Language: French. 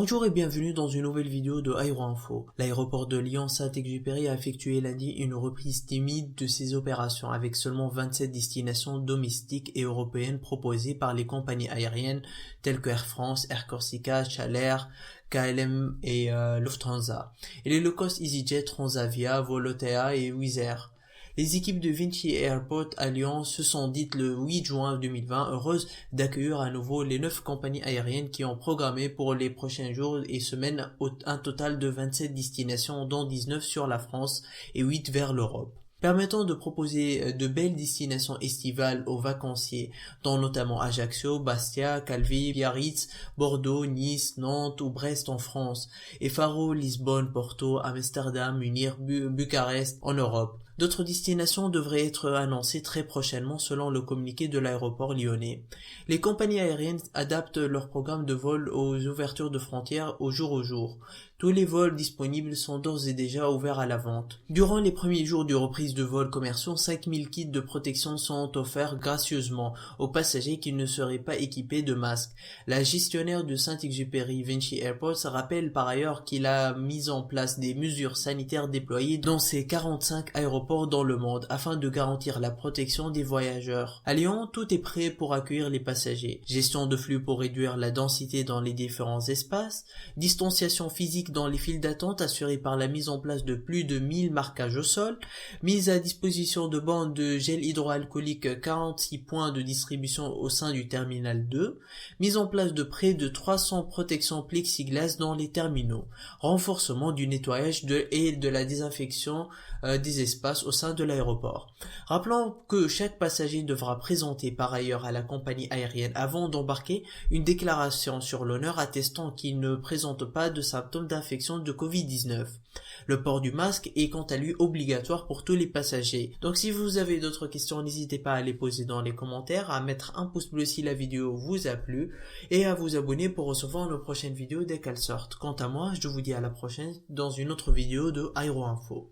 Bonjour et bienvenue dans une nouvelle vidéo de Aéroinfo. L'aéroport de Lyon-Saint-Exupéry a effectué lundi une reprise timide de ses opérations avec seulement 27 destinations domestiques et européennes proposées par les compagnies aériennes telles que Air France, Air Corsica, Chalair, KLM et Lufthansa. Et les low-cost EasyJet, Transavia, Volotea et Wizz Air. Les équipes de Vinci Airport à Lyon se sont dites le 8 juin 2020 heureuses d'accueillir à nouveau les 9 compagnies aériennes qui ont programmé pour les prochains jours et semaines un total de 27 destinations dont 19 sur la France et 8 vers l'Europe, permettant de proposer de belles destinations estivales aux vacanciers, dont notamment Ajaccio, Bastia, Calvi, Biarritz, Bordeaux, Nice, Nantes ou Brest en France, et Faro, Lisbonne, Porto, Amsterdam, Munich, Bucarest en Europe. D'autres destinations devraient être annoncées très prochainement selon le communiqué de l'aéroport lyonnais. Les compagnies aériennes adaptent leur programme de vol aux ouvertures de frontières au jour. Tous les vols disponibles sont d'ores et déjà ouverts à la vente. Durant les premiers jours de reprise de vols commerciaux, 5000 kits de protection sont offerts gracieusement aux passagers qui ne seraient pas équipés de masques. La gestionnaire de Saint-Exupéry, Vinci Airports, rappelle par ailleurs qu'il a mis en place des mesures sanitaires déployées dans ses 45 aéroports dans le monde afin de garantir la protection des voyageurs. À Lyon, tout est prêt pour accueillir les passagers. Gestion de flux pour réduire la densité dans les différents espaces, distanciation physique dans les files d'attente assurée par la mise en place de plus de 1000 marquages au sol, mise à disposition de bandes de gel hydroalcoolique 46 points de distribution au sein du terminal 2, mise en place de près de 300 protections plexiglas dans les terminaux, renforcement du nettoyage et de la désinfection des espaces au sein de l'aéroport. Rappelons que chaque passager devra présenter par ailleurs à la compagnie aérienne avant d'embarquer une déclaration sur l'honneur attestant qu'il ne présente pas de symptômes d'infection de Covid-19. Le port du masque est quant à lui obligatoire pour tous les passagers. Donc si vous avez d'autres questions, n'hésitez pas à les poser dans les commentaires, à mettre un pouce bleu si la vidéo vous a plu et à vous abonner pour recevoir nos prochaines vidéos dès qu'elles sortent. Quant à moi, je vous dis à la prochaine dans une autre vidéo de Aéroinfo.